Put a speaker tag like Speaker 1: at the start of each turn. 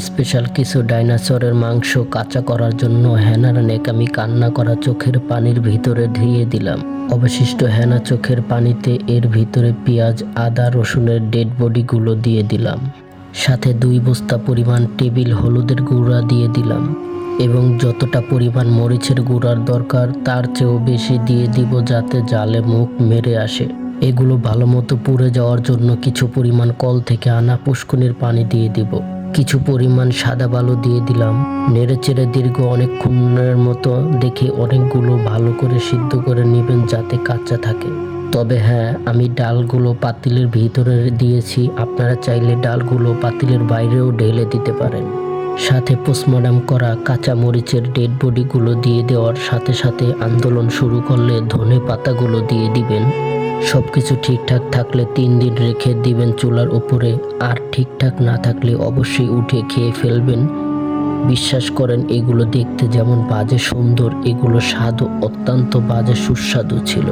Speaker 1: Special কিছু ডাইনোসরের মাংস কাঁচা করার জন্য হেনার নেক আমি কান্না করা চোখের পানির ভিতরে ধুয়ে দিলাম। অবশিষ্ট হেনা চোখের পানিতে এর ভিতরে পেঁয়াজ, আদা, রসুনের ডেড বডিগুলো দিয়ে দিলাম। সাথে 2 বস্তা পরিমাণ টেবিল হলুদের গুঁড়া দিয়ে দিলাম এবং যতটা পরিমাণ মরিচের গুঁড়ার দরকার তার চেয়েও বেশি দিয়ে দিব যাতে জালে মুখ মেরে আসে। এগুলো ভালো মতো পুড়ে যাওয়ার জন্য কিছু পরিমাণ কল থেকে আনা পুষ্কুনির পানি দিয়ে দিব। কিছু পরিমাণ সাদা বালু দিয়ে দিলাম। নেড়েচেড়ে দীর্ঘ অনেকক্ষণের মতো দেখে অনেকগুলো ভালো করে সিদ্ধ করে নেবেন যাতে কাঁচা থাকে। তবে হ্যাঁ, আমি ডালগুলো পাতিলের ভিতরে দিয়েছি, আপনারা চাইলে ডালগুলো পাতিলের বাইরেও ঢেলে দিতে পারেন। সাথে পোস্টমর্টম করা কাঁচা মরিচের ডেড বডিগুলো দিয়ে দেওয়ার সাথে সাথে আন্দোলন শুরু করলে ধনে পাতাগুলো দিয়ে দিবেন। সবকিছু ঠিকঠাক থাকলে 3 দিন রেখে দিবেন চুলার উপরে, আর ঠিকঠাক না থাকলে অবশ্যই উঠে খেয়ে ফেলবেন। বিশ্বাস করেন, এগুলো দেখতে যেমন বাজে সুন্দর, এগুলো স্বাদও অত্যন্ত বাজে সুস্বাদু ছিল।